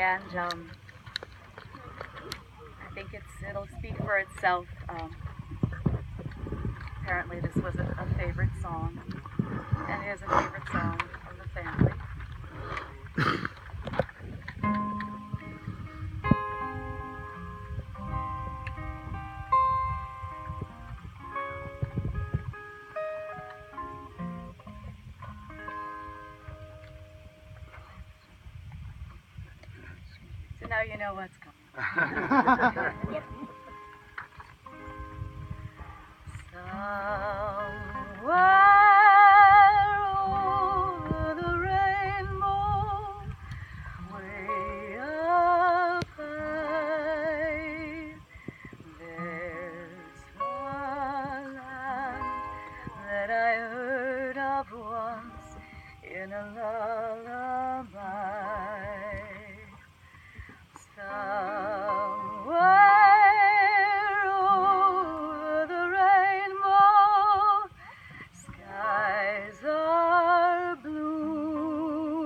and I think it'll speak for itself. Apparently this was a favorite song, and is a favorite song of the family. So now you know what's coming. Somewhere over the rainbow, way up high, there's a land that I heard of once in a lullaby. Somewhere over the rainbow, skies are blue,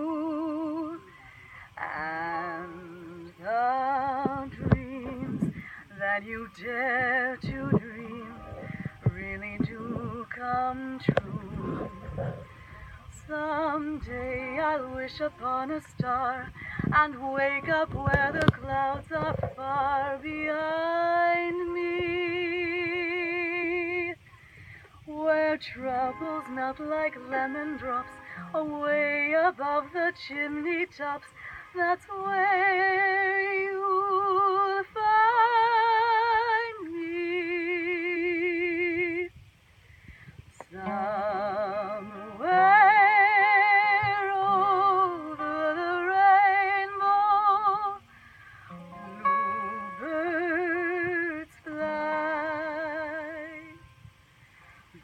and the dreams that you dare to dream really do come true. Someday I'll wish upon a star and wake up where the clouds are far behind me, where troubles melt like lemon drops away above the chimney tops. That's where you'll find me. Somewhere over the rainbow, bluebirds fly.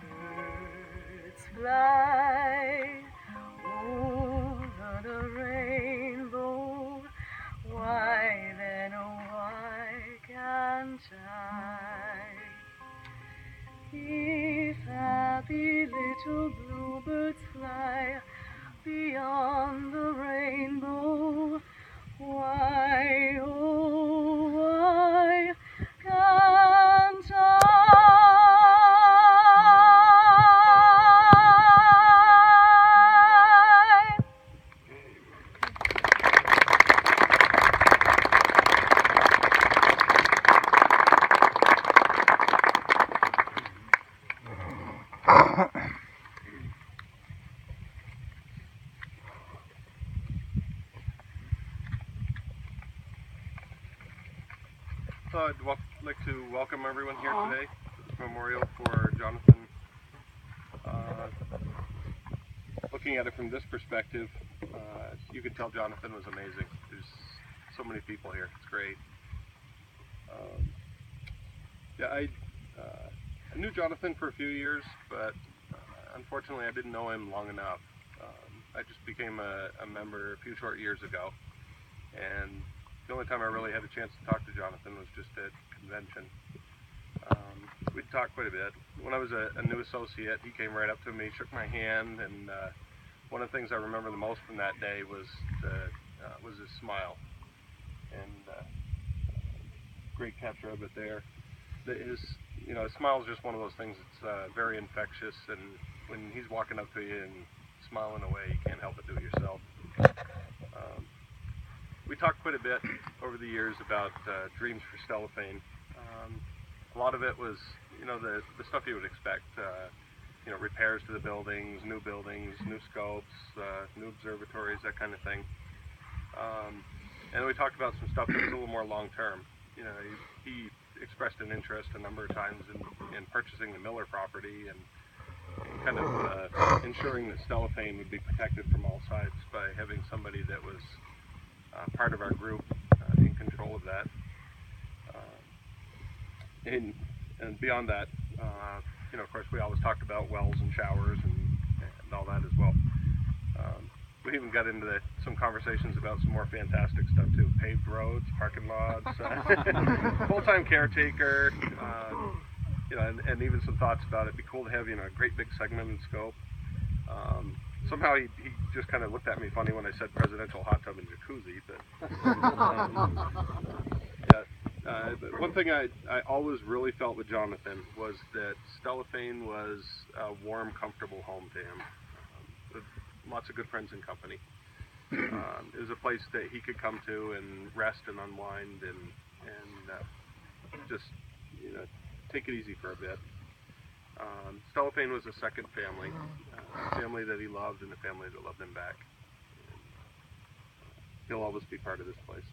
Birds fly over the rainbow. Why then, why can't I? If happy little bluebirds fly beyond the rainbow, why, oh, why can't I? So I'd like to welcome everyone here today to this memorial for Jonathan. Looking at it from this perspective, you can tell Jonathan was amazing. There's so many people here. It's great. I knew Jonathan for a few years, but unfortunately I didn't know him long enough. I just became a member a few short years ago, and the only time I really had a chance to talk to Jonathan was just at convention. We'd talked quite a bit. When I was a new associate, he came right up to me, shook my hand, and one of the things I remember the most from that day was his smile. And great capture of it there. His smile is just one of those things that's very infectious, and when he's walking up to you and smiling away, you can't help but do it yourself. We talked quite a bit over the years about dreams for Stellafane. A lot of it was, the stuff you would expect. Repairs to the buildings, new scopes, new observatories, that kind of thing. And we talked about some stuff that was a little more long-term. He expressed an interest a number of times in purchasing the Miller property and kind of ensuring that Stellafane would be protected from all sides by having somebody that was part of our group in control of that. And beyond that, of course, we always talked about wells and showers and all that as well. We even got into some conversations about some more fantastic stuff too: paved roads, parking lots, full-time caretaker, and even some thoughts about it'd be cool to have a great big segment and scope. somehow he just kind of looked at me funny when I said presidential hot tub and jacuzzi. But but one thing I always really felt with Jonathan was that Stellafane was a warm, comfortable home to him, with lots of good friends and company. It was a place that he could come to and rest and unwind and just take it easy for a bit. Stellafane was a second family, a family that he loved and a family that loved him back. And he'll always be part of this place.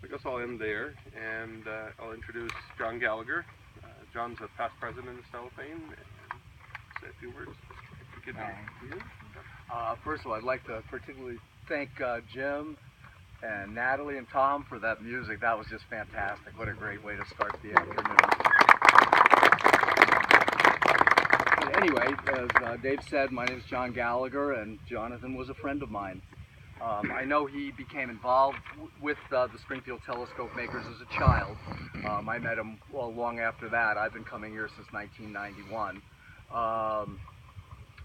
I guess I'll end there, and I'll introduce John Gallagher. John's a past president of Stellafane, and say a few words. First of all, I'd like to particularly thank Jim and Natalie and Tom for that music. That was just fantastic. What a great way to start the afternoon. But anyway, as Dave said, my name is John Gallagher, and Jonathan was a friend of mine. I know he became involved with the Springfield Telescope makers as a child. I met him long after that. I've been coming here since 1991.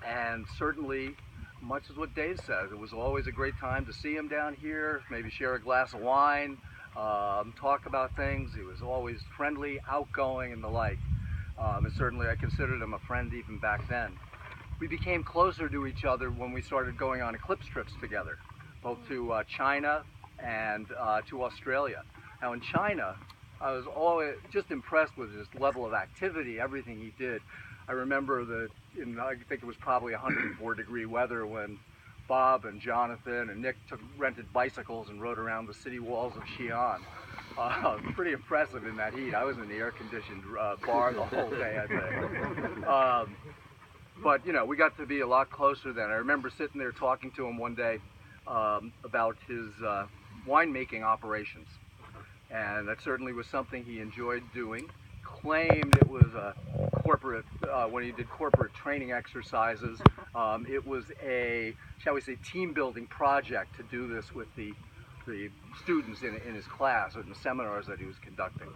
And certainly, much as what Dave said, it was always a great time to see him down here, maybe share a glass of wine, talk about things. He was always friendly, outgoing, and the like. And certainly I considered him a friend even back then. We became closer to each other when we started going on eclipse trips together, both to China and to Australia. Now in China, I was always just impressed with his level of activity, everything he did. I remember I think it was probably 104-degree weather when Bob and Jonathan and Nick rented bicycles and rode around the city walls of Xi'an. Pretty impressive in that heat. I was in the air-conditioned bar the whole day, I think. But we got to be a lot closer then. I remember sitting there talking to him one day about his winemaking operations, and that certainly was something he enjoyed doing. Claimed it was a corporate, when he did corporate training exercises, it was a, shall we say, team building project to do this with the students in his class or in the seminars that he was conducting.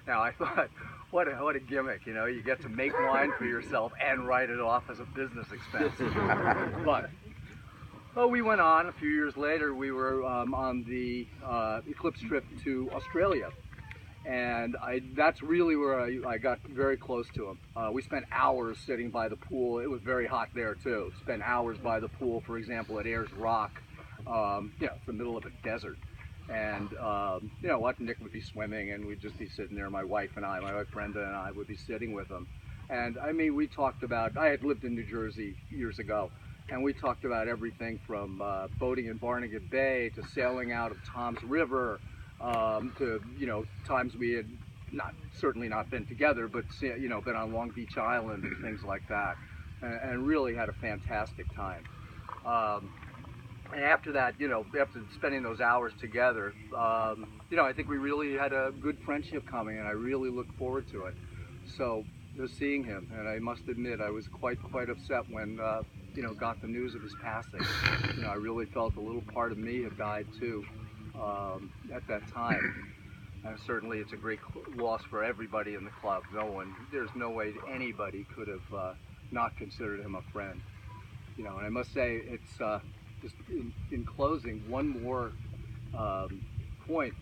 Now I thought, what a gimmick, you get to make wine for yourself and write it off as a business expense. But we went on. A few years later, we were on the eclipse trip to Australia. And that's really where I got very close to him. We spent hours sitting by the pool. It was very hot there too. Spent hours by the pool, for example, at Ayers Rock. It's the middle of a desert. And what, Nick would be swimming and we'd just be sitting there, my wife Brenda and I would be sitting with him. And I mean, we talked about, I had lived in New Jersey years ago, and we talked about everything from boating in Barnegat Bay to sailing out of Tom's River, to times we had certainly not been together, but been on Long Beach Island and things like that, and really had a fantastic time. And after that, after spending those hours together, I think we really had a good friendship coming, and I really looked forward to it. So just seeing him, and I must admit I was quite upset when got the news of his passing. I really felt a little part of me had died too. At that time, and certainly it's a great loss for everybody in the club. There's no way anybody could have not considered him a friend. And I must say, it's just in closing, one more point.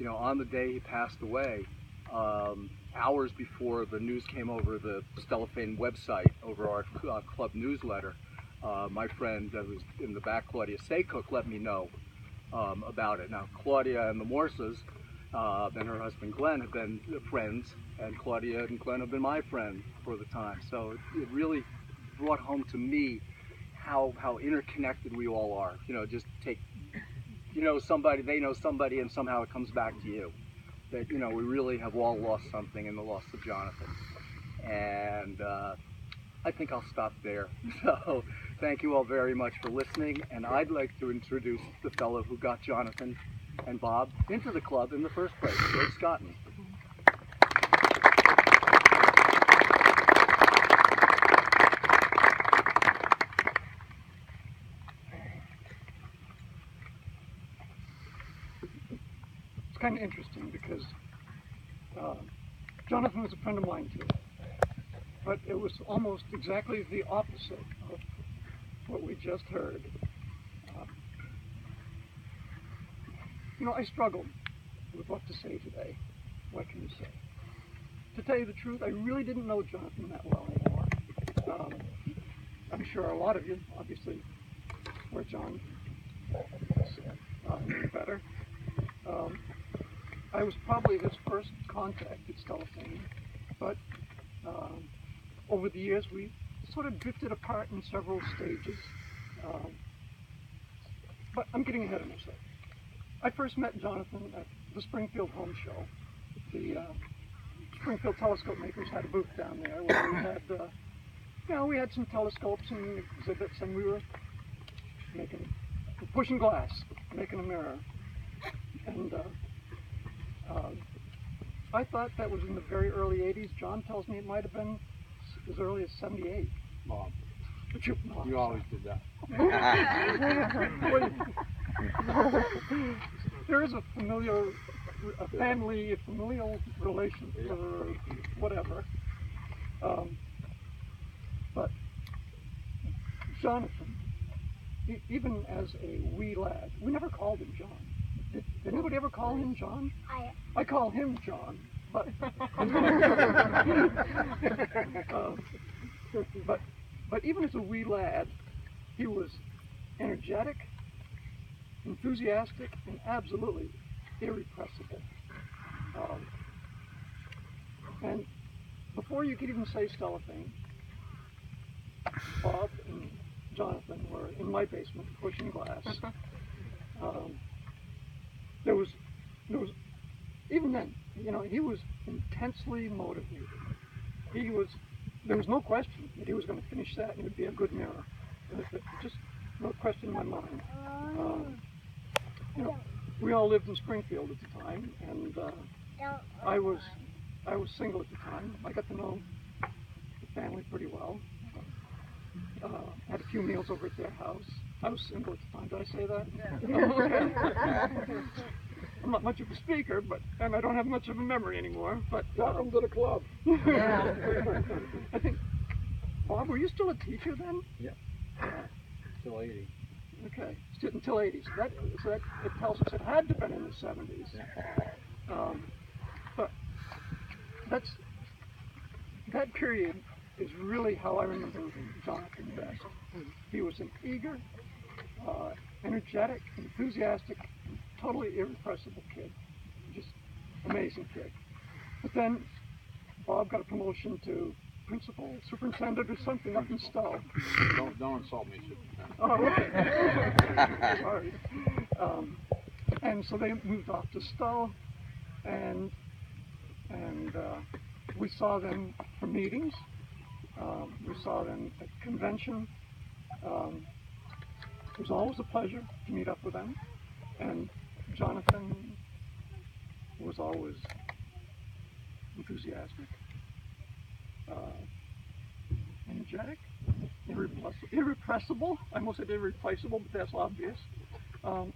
On the day he passed away, hours before the news came over the Stellafane website, over our club newsletter, my friend who's in the back, Claudia Saycook, let me know about it. Now, Claudia and the Morses and her husband Glenn have been friends, and Claudia and Glenn have been my friend for the time. So it really brought home to me how interconnected we all are. Just take, somebody, they know somebody, and somehow it comes back to you. That, we really have all lost something in the loss of Jonathan. And I think I'll stop there. So thank you all very much for listening, and I'd like to introduce the fellow who got Jonathan and Bob into the club in the first place, George Scotton. It's kind of interesting because Jonathan was a friend of mine too. but it was almost exactly the opposite of what we just heard. I struggled with what to say today. What can you say? To tell you the truth, I really didn't know Jonathan that well anymore. I'm sure a lot of you, obviously, where John knew better. I was probably his first contact at Stellafane, but over the years we sort of drifted apart in several stages. But I'm getting ahead of myself. I first met Jonathan at the Springfield Home Show. The Springfield telescope makers had a booth down there where we had, we had some telescopes and exhibits, and we were pushing glass, making a mirror. And I thought that was in the very early 80s. John tells me it might have been as early as 78. Mom, But you always did that. There is a familial relation, or whatever. But Jonathan, even as a wee lad, we never called him John. Did anybody ever call him John? I call him John, but but even as a wee lad, he was energetic, enthusiastic, and absolutely irrepressible. And before you could even say Stellafane, Bob and Jonathan were in my basement pushing glass. There was, even then, he was intensely motivated. There was no question that he was going to finish that and it would be a good mirror. Just no question in my mind. We all lived in Springfield at the time, and I was single at the time. I got to know the family pretty well. Had a few meals over at their house. I was single at the time. Did I say that? Yeah. I'm not much of a speaker, and I don't have much of a memory anymore. But Welcome to the club. I think, Bob, were you still a teacher then? Yeah. Still 80. Okay, until 80s. So that it tells us it had to have been in the 70s. Yeah. But that period is really how I remember Jonathan best. He was an eager, energetic, enthusiastic, totally irrepressible kid. Just amazing kid. But then Bob got a promotion to principal, superintendent, or something up in Stowe. Don't insult me, superintendent. Oh, okay. Sorry. And so they moved off to Stowe, and we saw them for meetings. We saw them at convention. It was always a pleasure to meet up with them. And Jonathan was always enthusiastic, energetic, irrepressible. I almost said irreplaceable, but that's obvious. You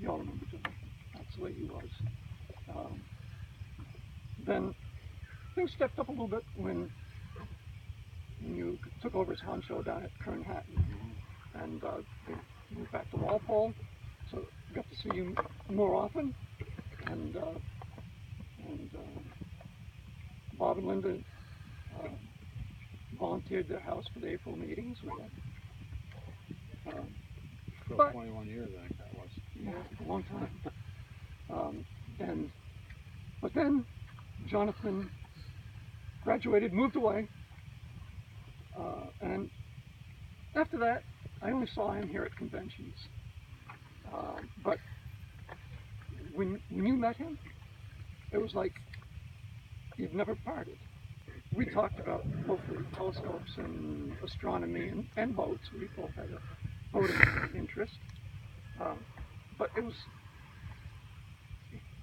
all remember Jonathan. That's the way he was. Then things stepped up a little bit when you took over as honcho down at Kern Hatton, and they moved back to Walpole, so got to see you more often, and Bob and Linda volunteered their house for the April meetings. About 21 years, I think that was. Yeah, a long time. But then Jonathan graduated, moved away, and after that, I only saw him here at conventions. But when you met him, it was like you'd never parted. We talked about hopefully telescopes and astronomy and boats. We both had a boating interest. But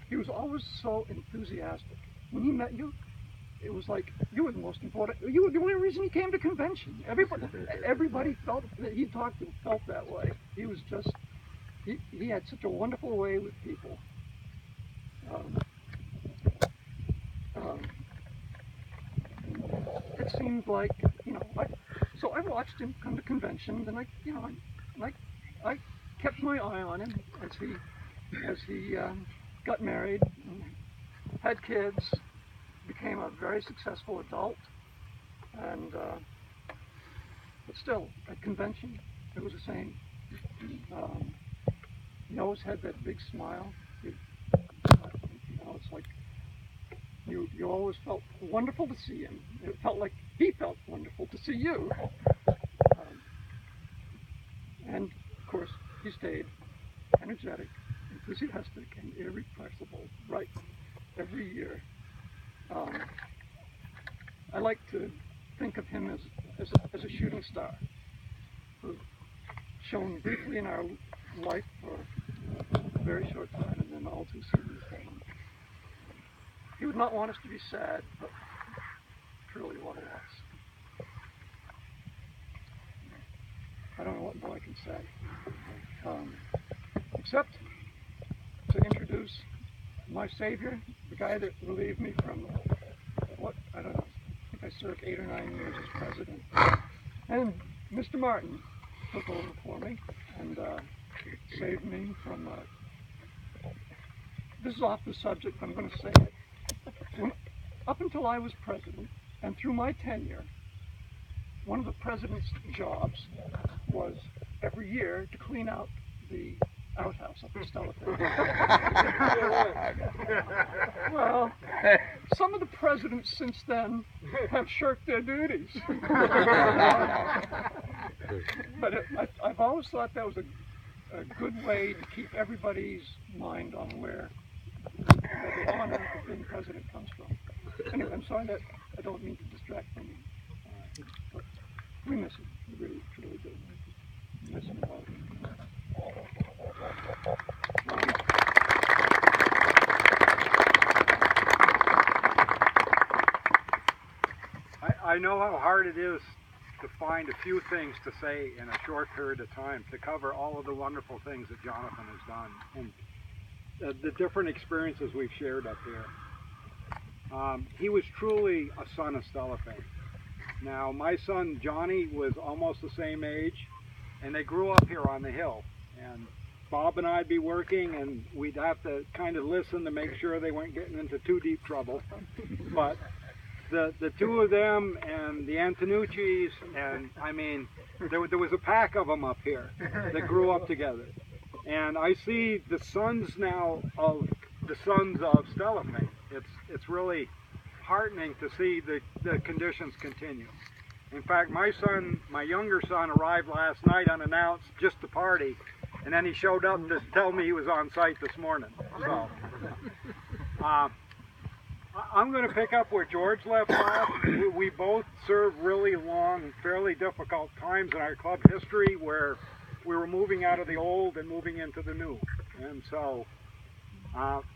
he was always so enthusiastic. When he met you, it was like you were the most important. You were the only reason he came to convention. Everybody felt that he talked and felt that way. He was just, he had such a wonderful way with people. Um, um, it seemed like, so I watched him come to conventions, and I kept my eye on him as he got married, and had kids, became a very successful adult, and but still at convention it was the same. He always had that big smile. It's like you always felt wonderful to see him. It felt like he felt wonderful to see you. And of course, he stayed energetic, enthusiastic, and irrepressible right every year. I like to think of him as a shooting star who shone briefly in our life for a very short time and then all too soon was gone. He would not want us to be sad, but truly what a loss. I don't know what more I can say, except to introduce my savior, the guy that relieved me from I don't know, I think I served 8 or 9 years as president. And Mr. Martin took over for me and saved me from, this is off the subject, but I'm going to say it. Up until I was president, and through my tenure, one of the president's jobs was every year to clean out the outhouse up at Stellafane. Well, some of the presidents since then have shirked their duties. But I've always thought that was a good way to keep everybody's mind on where the honor of being president comes from. Anyway, I'm sorry that I don't mean to distract from you, but we miss him. We really, truly do. We miss him a lot. I know how hard it is to find a few things to say in a short period of time to cover all of the wonderful things that Jonathan has done and the different experiences we've shared up here. He was truly a son of Stellafane. Now, my son Johnny was almost the same age, and they grew up here on the hill. And Bob and I'd be working, and we'd have to kind of listen to make sure they weren't getting into too deep trouble. But the two of them and the Antonucci's, and I mean, there was a pack of them up here that grew up together. And I see the sons now of the sons of Stellafane. It's really heartening to see the conditions continue. In fact, my younger son arrived last night unannounced just to party, and then he showed up to tell me he was on site this morning. So, I'm going to pick up where George left off. We both served really long, fairly difficult times in our club history where we were moving out of the old and moving into the new. And so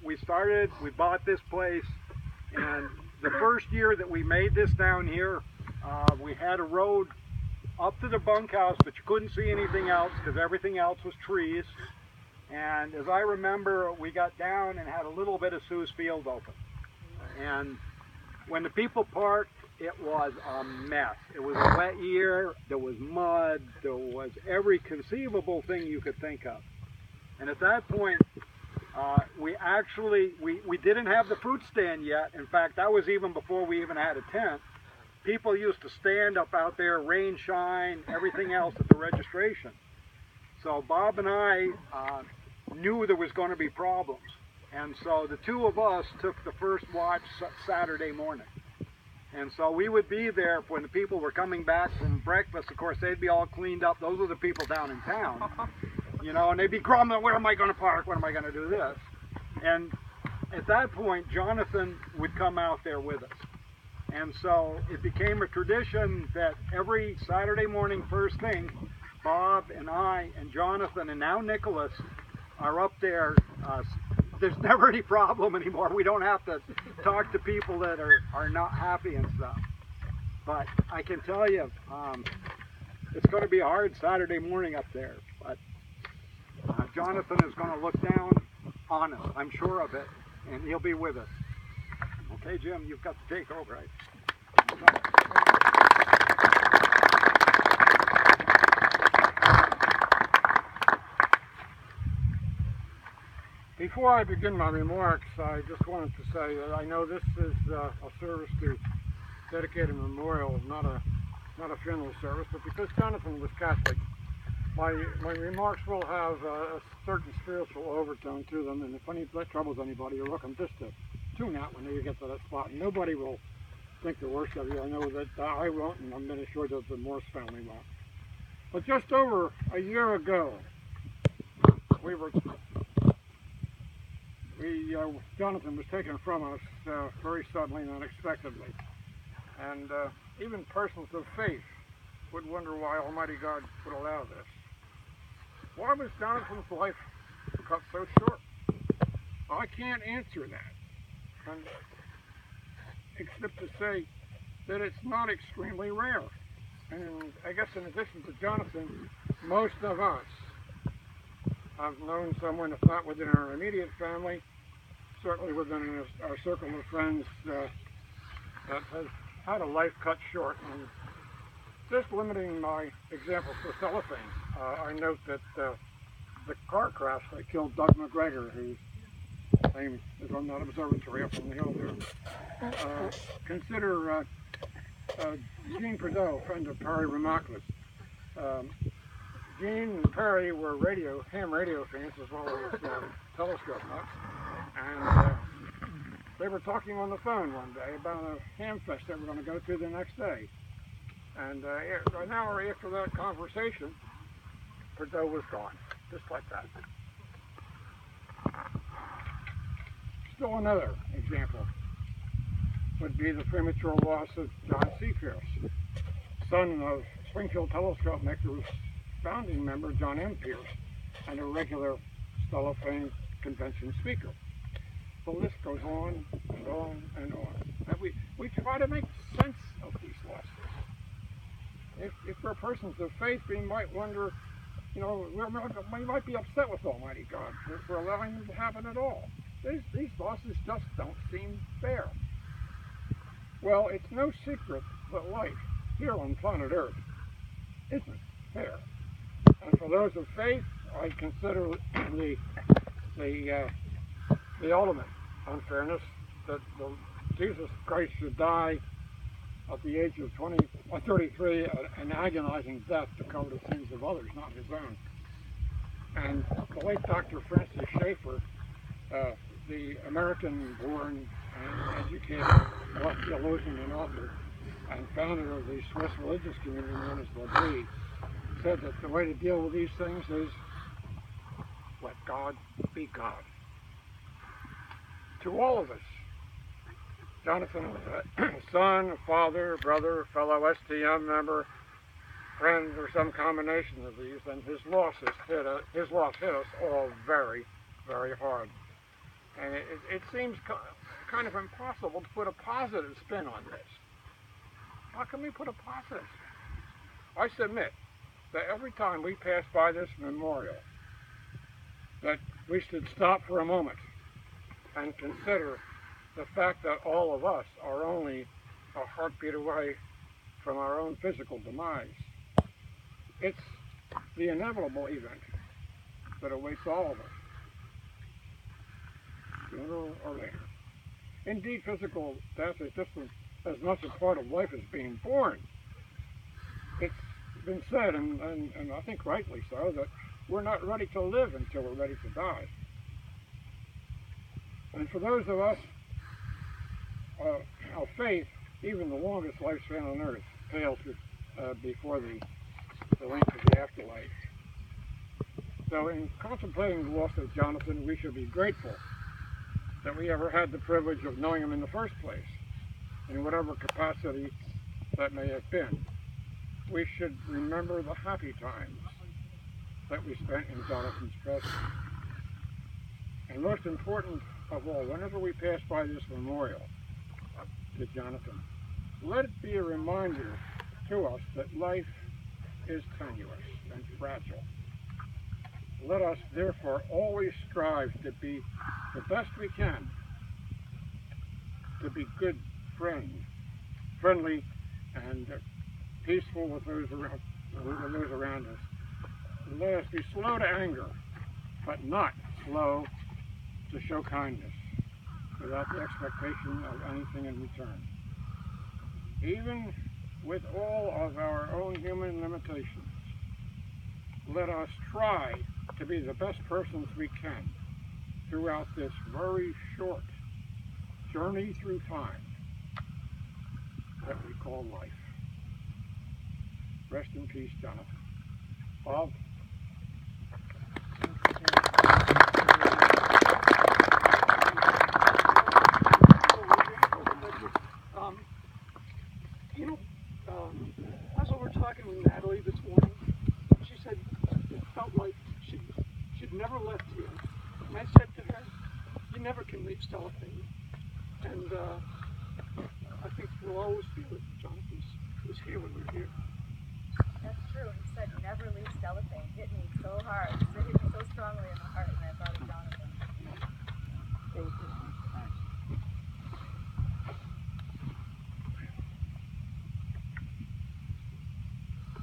we bought this place, and the first year that we made this down here, we had a road up to the bunkhouse, but you couldn't see anything else because everything else was trees. And as I remember, we got down and had a little bit of Sue's Field open. And when the people parked, it was a mess. It was a wet year, there was mud, there was every conceivable thing you could think of. And at that point, we didn't have the fruit stand yet. In fact, that was even before we even had a tent. People used to stand up out there, rain, shine, everything else at the registration. So Bob and I knew there was going to be problems. And so the two of us took the first watch Saturday morning. And so we would be there when the people were coming back from breakfast. Of course, they'd be all cleaned up. Those were the people down in town, and they'd be grumbling, where am I going to park? When am I going to do this? And at that point, Jonathan would come out there with us. And so it became a tradition that every Saturday morning, first thing, Bob and I and Jonathan and now Nicholas are up there. There's never any problem anymore. We don't have to talk to people that are not happy and stuff. But I can tell you, it's going to be a hard Saturday morning up there. But Jonathan is going to look down on us, I'm sure of it. and he'll be with us. Okay, Jim, you've got to take over, right? Before I begin my remarks, I just wanted to say that I know this is a service to dedicate a memorial, not a funeral service, but because Jonathan was Catholic, my remarks will have a certain spiritual overtone to them, and if that troubles anybody, you're welcome just to tune out when you get to that spot. And nobody will think the worst of you. I know that I won't, and I'm really sure that the Morse family won't. But just over a year ago, Jonathan was taken from us very suddenly and unexpectedly. And even persons of faith would wonder why Almighty God would allow this. Why was Jonathan's life cut so short? I can't answer that, except to say that it's not extremely rare. And I guess in addition to Jonathan, most of us have known someone, if not within our immediate family, certainly within our circle of friends that has had a life cut short. And just limiting my examples to Stellafane, I note that the car crash that killed Doug McGregor, whose name is on that observatory up on the hill there. Consider Gene Prideaux, friend of Perry Remarquez. Gene and Perry were ham radio fans as well as telescope nuts, and they were talking on the phone one day about a ham fest they were going to go to the next day. And an hour after that conversation, Prideaux was gone, just like that. Still another example would be the premature loss of John C. Pierce, son of Springfield telescope maker's founding member John M. Pierce, and a regular Stellafane convention speaker. The list goes on and on and on. And we try to make sense of these losses. If we're persons of faith, we might wonder, we might be upset with Almighty God for allowing them to happen at all. These losses just don't seem fair. Well, it's no secret that life here on planet Earth isn't fair. And for those of faith, I consider the ultimate unfairness that Jesus Christ should die at the age of 33, an agonizing death to cover the sins of others, not his own. And the late Dr. Francis Schaeffer, the American-born and educated theologian and author and founder of the Swiss religious community known as L'Abri, said that the way to deal with these things is let God be God. To all of us, Jonathan was a son, a father, brother, fellow STM member, friend, or some combination of these, and his loss hit us all very, very hard. And it seems kind of impossible to put a positive spin on this. How can we put a positive spin? I submit that every time we pass by this memorial, that we should stop for a moment and consider the fact that all of us are only a heartbeat away from our own physical demise. It's the inevitable event that awaits all of us, sooner or later. Indeed, physical death is just as much a part of life as being born. It's been said, and I think rightly so, that we're not ready to live until we're ready to die. And for those of us of faith, even the longest lifespan on earth pales before the length of the afterlife. So in contemplating the loss of Jonathan, we should be grateful that we ever had the privilege of knowing him in the first place, in whatever capacity that may have been. We should remember the happy times that we spent in Jonathan's presence. And most important of all, whenever we pass by this memorial to Jonathan, let it be a reminder to us that life is tenuous and fragile. Let us therefore always strive to be the best we can to be good friends, friendly and peaceful with those around us. And let us be slow to anger, but not slow to show kindness without the expectation of anything in return. Even with all of our own human limitations, let us try to be the best persons we can throughout this very short journey through time that we call life. Rest in peace, Jonathan. Bob? As we were talking with Natalie this morning, she said it felt like she'd never left here. And I said to her, you never can leave Stellafane. And I think we'll always feel that Jonathan was here when we're here. That's true. He said never leave Stellafane. Hit me so hard. It hit me so strongly in the heart when I thought of Jonathan. Thank you.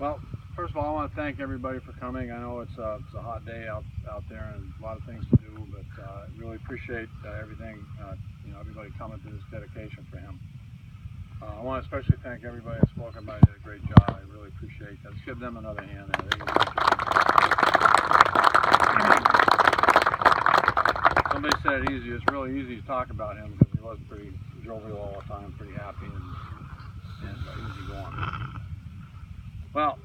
Well, first of all, I want to thank everybody for coming. I know it's a hot day out there and a lot of things to do, but I really appreciate everything, everybody coming to this dedication for him. I want to especially thank everybody that spoke about it. They did a great job. I really appreciate that. Let's give them another hand there. They did a great job. Somebody said it easy. It's really easy to talk about him because he was pretty jovial all the time, pretty happy and easy going. Well,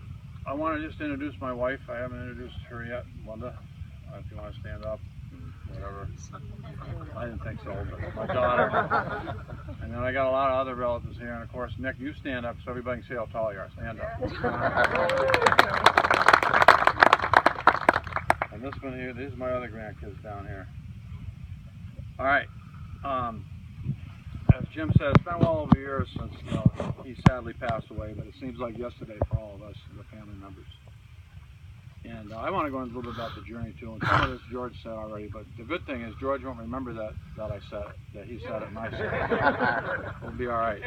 I want to just introduce my wife. I haven't introduced her yet, Linda. If you want to stand up, whatever. I didn't think so, but my daughter. And then I got a lot of other relatives here, and of course, Nick, you stand up so everybody can see how tall you are. Stand up. And this one here, these are my other grandkids down here. All right. As Jim said, it's been well over years since he sadly passed away, but it seems like yesterday for all of us, the family members. And I want to go into a little bit about the journey too, and some of this George said already, but the good thing is George won't remember that I said it, that he said it and I said it. We'll be all right.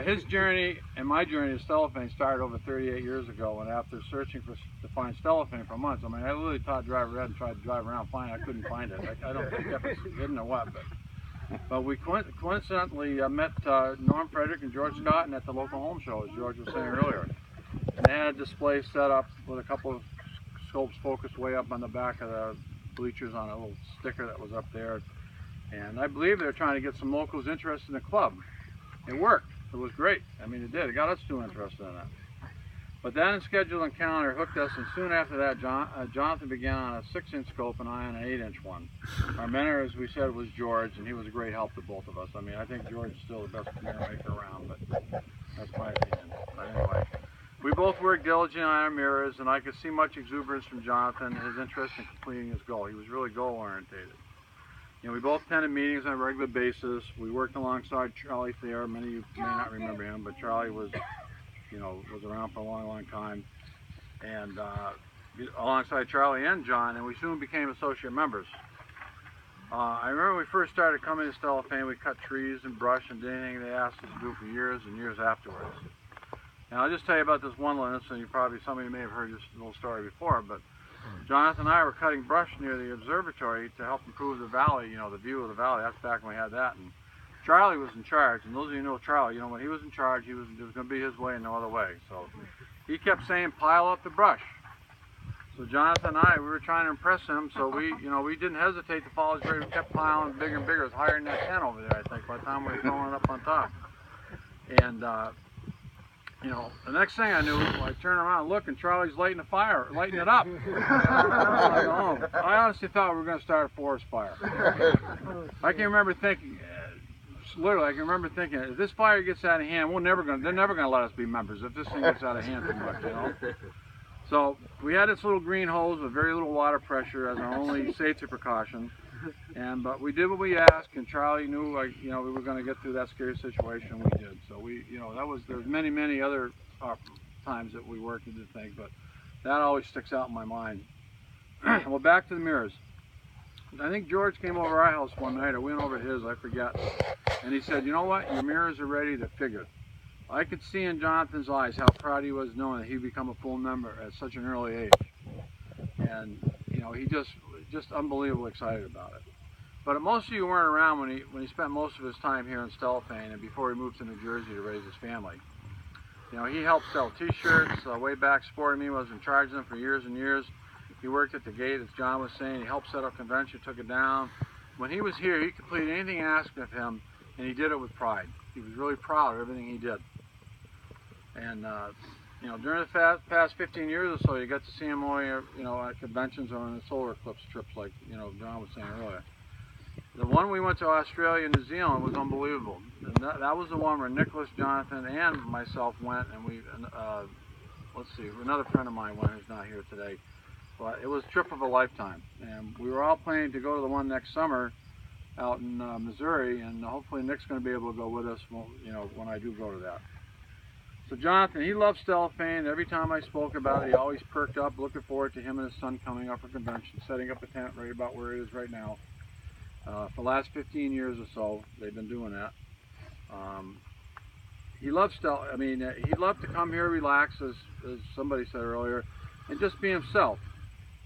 His journey and my journey to Stellafane started over 38 years ago, and after searching to find Stellafane for months, I mean, I literally taught driver ed and tried to drive around, I couldn't find it. I don't think it was hidden or what, but we coincidentally met Norm Frederick and George Scott at the local home show, as George was saying earlier. And they had a display set up with a couple of scopes focused way up on the back of the bleachers on a little sticker that was up there. And I believe they were trying to get some locals interested in the club. It worked. It was great. I mean, it did. It got us too interested in it. But then a scheduled encounter hooked us, and soon after that, Jonathan began on a 6-inch scope and I on an 8-inch one. Our mentor, as we said, was George, and he was a great help to both of us. I mean, I think George is still the best mirror maker around, but that's my opinion. But anyway, we both worked diligently on our mirrors, and I could see much exuberance from Jonathan, his interest in completing his goal. He was really goal-orientated. We both attended meetings on a regular basis. We worked alongside Charlie Thayer. Many of you may not remember him, but Charlie was around for a long, long time. And alongside Charlie and John, and we soon became associate members. I remember when we first started coming to Stellafane, we cut trees and brush and did anything they asked us to do for years and years afterwards. And I'll just tell you about this one little incident. Some of you may have heard this little story before, but Jonathan and I were cutting brush near the observatory to help improve the valley, the view of the valley. That's back when we had that. And Charlie was in charge, and those of you who know Charlie, when he was in charge, it was going to be his way and no other way. So he kept saying, pile up the brush. So Jonathan and I, we were trying to impress him, so we didn't hesitate to follow his grade. We kept piling bigger and bigger. It was higher than that tent over there, I think, by the time we were throwing it up on top. And the next thing I knew, I turned around and looked, and Charlie's lighting it up. I honestly thought we were going to start a forest fire. I can remember thinking, if this fire gets out of hand, they're never going to let us be members if this thing gets out of hand too much, So we had this little green hose with very little water pressure as our only safety precaution. But we did what we asked, and Charlie knew, we were going to get through that scary situation. We did. So there's many other times that we worked and did things, but that always sticks out in my mind. Well, back to the mirrors. I think George came over our house one night, or we went over to his, I forget. And he said, you know what, your mirrors are ready to figure. I could see in Jonathan's eyes how proud he was knowing that he'd become a full member at such an early age. And, you know, he just unbelievably excited about it. But most of you weren't around when he spent most of his time here in Stellafane and before he moved to New Jersey to raise his family. You know, he helped sell t-shirts, way back Sporting Me was in charge of them for years and years. He worked at the gate, as John was saying. He helped set up convention, took it down. When he was here, he completed anything asked of him, and he did it with pride. He was really proud of everything he did. And, you know, during the past 15 years or so, you got to see him more, you know, at conventions or on the solar eclipse trips like, you know, John was saying earlier. The one we went to Australia and New Zealand was unbelievable. And that was the one where Nicholas, Jonathan, and myself went, and we, let's see, another friend of mine went who's not here today. But it was a trip of a lifetime. And we were all planning to go to the one next summer out in Missouri, and hopefully Nick's going to be able to go with us, you know, when I do go to that. So Jonathan, he loves Stellafane. Every time I spoke about it, he always perked up, looking forward to him and his son coming up for convention, setting up a tent right about where it is right now. For the last 15 years or so, they've been doing that. He loves I mean, he loved to come here, relax, as somebody said earlier, and just be himself.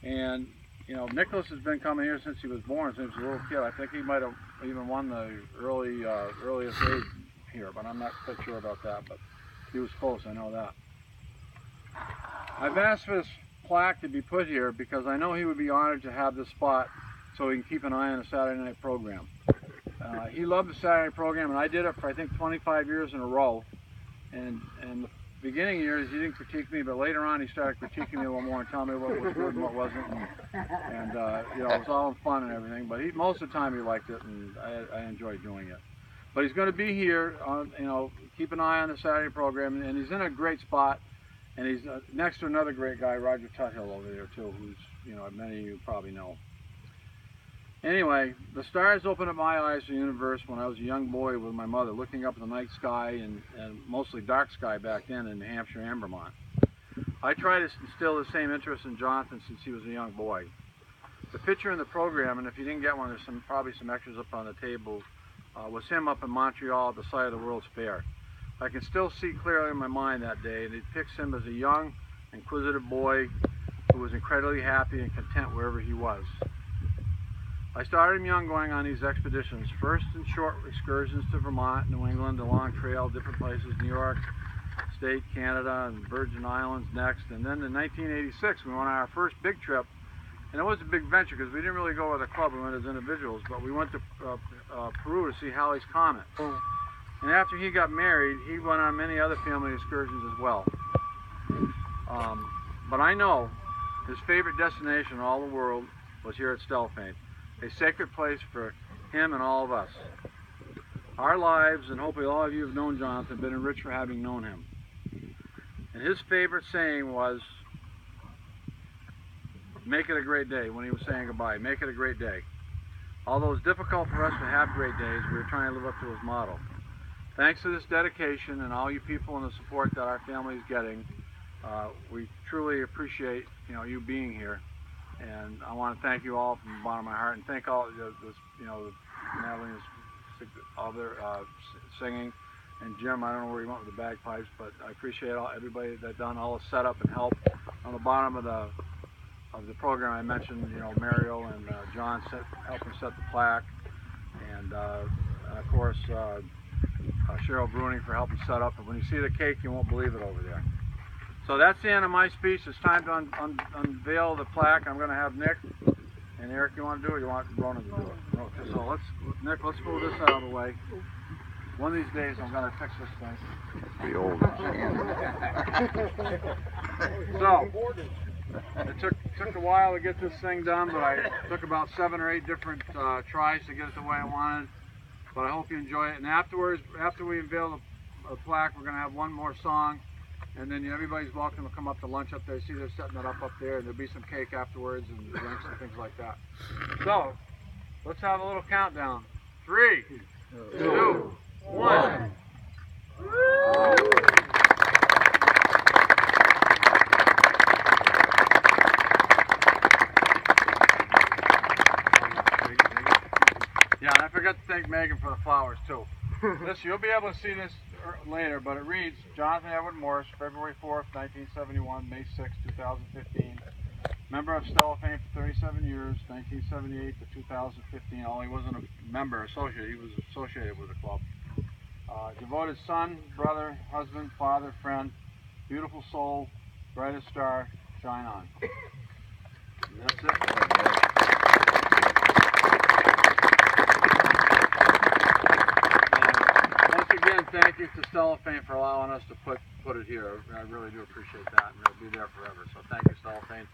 And you know, Nicholas has been coming here since he was born, since he was a little kid. I think he might have even won the earliest age here, but I'm not quite sure about that. But he was close, I know that. I've asked for this plaque to be put here because I know he would be honored to have this spot so he can keep an eye on the Saturday night program. He loved the Saturday night program, and I did it for I think 25 years in a row. And the beginning years he didn't critique me, but later on he started critiquing me a little more and telling me what was good and what wasn't. And you know, it was all fun and everything. But most of the time he liked it, and I enjoyed doing it. But he's going to be here, you know, keep an eye on the Saturday program, and he's in a great spot. And he's next to another great guy, Roger Tuthill, over there too, who's, you know, many of you probably know. Anyway, the stars opened up my eyes to the universe when I was a young boy with my mother, looking up at the night sky and mostly dark sky back then in New Hampshire and Vermont. I try to instill the same interest in Jonathan since he was a young boy. The picture in the program, and if you didn't get one, there's probably some extras up on the table, was him up in Montreal at the site of the World's Fair. I can still see clearly in my mind that day, and it depicts him as a young, inquisitive boy who was incredibly happy and content wherever he was. I started him young going on these expeditions, first in short excursions to Vermont, New England, a long trail, different places, New York State, Canada, and Virgin Islands next. And then in 1986, we went on our first big trip, and it was a big venture because we didn't really go with a club, we went as individuals, but we went to Peru to see Halley's Comet. And after he got married, he went on many other family excursions as well. But I know his favorite destination in all the world was here at Stellafane, a sacred place for him and all of us. Our lives, and hopefully all of you have known Jonathan, have been enriched for having known him. And his favorite saying was, make it a great day, when he was saying goodbye, make it a great day. Although it's difficult for us to have great days, we were trying to live up to his motto. Thanks to this dedication and all you people and the support that our family is getting, we truly appreciate, you know, you being here. And I want to thank you all from the bottom of my heart, and thank all you know, Natalie and all their singing, and Jim. I don't know where he went with the bagpipes, but I appreciate everybody that done all the setup and help. On the bottom of the program, I mentioned, you know, Mario and John helping set the plaque, and of course Cheryl Bruning for helping set up. And when you see the cake, you won't believe it over there. So that's the end of my speech. It's time to unveil the plaque. I'm going to have Nick and Eric. You want to do it? Or you want Ronan to do it? Okay. So Nick, let's move this out of the way. One of these days, I'm going to fix this thing. The old So it took a while to get this thing done, but I took about 7 or 8 different tries to get it the way I wanted. But I hope you enjoy it. And afterwards, after we unveil the plaque, we're going to have one more song. And then everybody's welcome to come up to lunch up there. See, they're setting it up there, and there'll be some cake afterwards and drinks and things like that. So, let's have a little countdown. 3, 2, 1. Megan for the flowers too. Listen, you'll be able to see this later, but it reads, Jonathan Edward Morse, February 4th, 1971, May 6th, 2015. Member of Stellafane for 37 years, 1978 to 2015. Although he wasn't a member associate, he was associated with the club. Devoted son, brother, husband, father, friend, beautiful soul, brightest star, shine on. And that's it. Once again, thank you to Stellafane for allowing us to put it here. I really do appreciate that, and it'll be there forever. So thank you, Stellafane.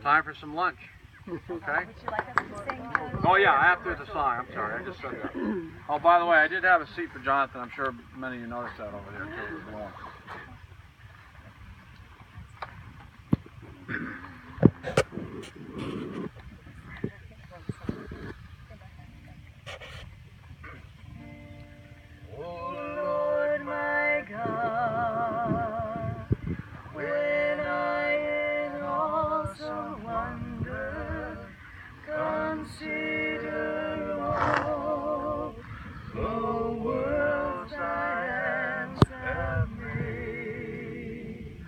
Time for some lunch. Okay? Would you like us to sing? Oh yeah, after the song. I'm sorry, I just said that. Oh, by the way, I did have a seat for Jonathan. I'm sure many of you noticed that over there too as well. Oh Lord my God, when I in awesome wonder consider all the worlds thy hands have made,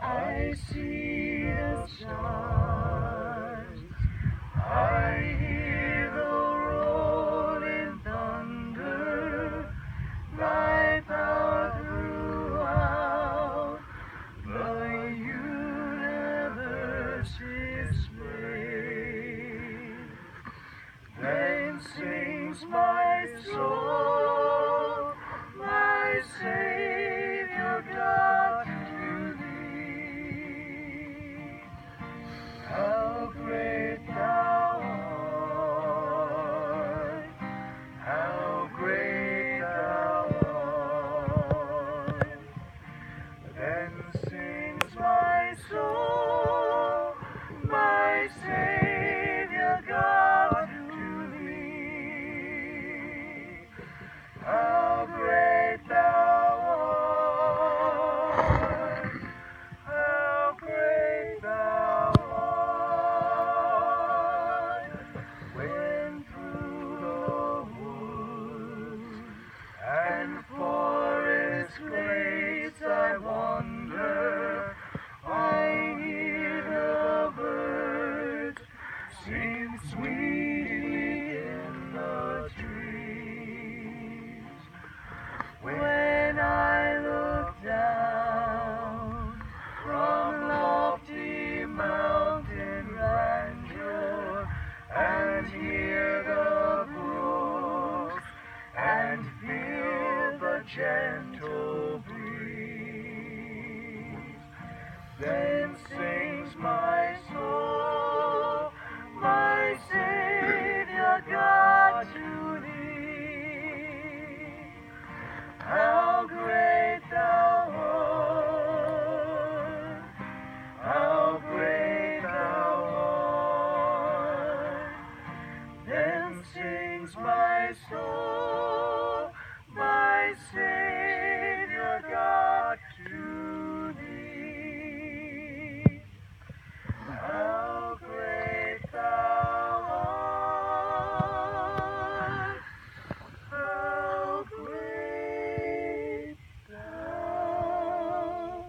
I see the stars, I hear the rolling thunder, thy power throughout the universe displayed. Then sings my soul, my Savior God, to thee. How great thou art, how great thou art. Then sings my soul, my Savior God, to thee. How great thou art, how great thou art. When through the wood and forest glades I wander, I hear the birds sing sweetly in the trees. When I look down from lofty mountain grandeur and hear the brooks and feel the gentle breeze, then sings my soul, my Savior God, to thee. How great thou art, how great thou art. Then sings my soul, my Savior God, to thee. How great thou art, how great thou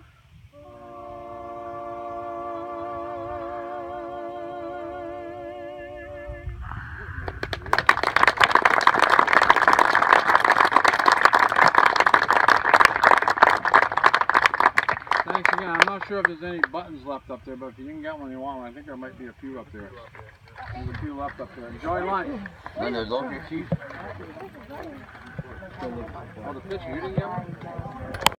Thanks again. I'm not sure if there's any buttons left up there, but if you can get one you want one, I think there might be a few up there. There's a few left up there. Enjoy lunch. And there's local cheese. Oh, the picture, you didn't get one?